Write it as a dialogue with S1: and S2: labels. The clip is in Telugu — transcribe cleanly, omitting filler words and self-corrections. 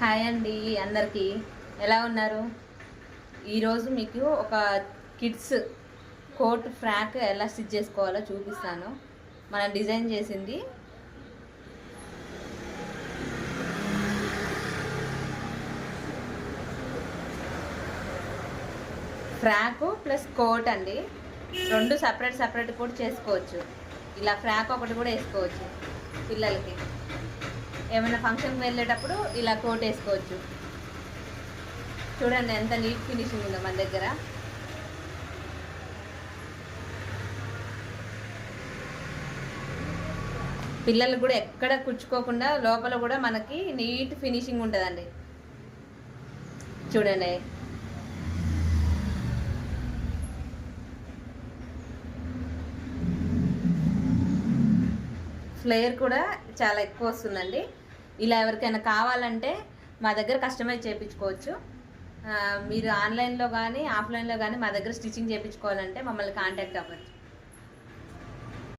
S1: హాయ్ అండి అందరికీ ఎలా ఉన్నారు? ఈరోజు మీకు ఒక కిడ్స్ కోట్ ఫ్రాక్ ఎలా స్టిచ్ చేసుకోవాలో చూపిస్తాను. మనం డిజైన్ చేసింది ఫ్రాక్ ప్లస్ కోట్ అండి. రెండు సపరేట్ కూడా చేసుకోవచ్చు. ఇలా ఫ్రాక్ ఒకటి కూడా వేసుకోవచ్చు. పిల్లలకి ఏమైనా ఫంక్షన్కి వెళ్ళేటప్పుడు ఇలా కోట్ వేసుకోవచ్చు. చూడండి ఎంత నీట్ ఫినిషింగ్ ఉందో మన దగ్గర. పిల్లలు కూడా ఎక్కడ కుచ్చుకోకుండా లోపల కూడా మనకి నీట్ ఫినిషింగ్ ఉంటుందండి. చూడండి ఫ్లేర్ కూడా చాలా ఎక్కువ వస్తుందండి. ఇలా ఎవరికైనా కావాలంటే మా దగ్గర కస్టమైజ్ చేయించుకోవచ్చు. మీరు ఆన్లైన్లో కానీ ఆఫ్లైన్లో కానీ మా దగ్గర స్టిచ్చింగ్ చేయించుకోవాలంటే మమ్మల్ని కాంటాక్ట్ అవ్వచ్చు.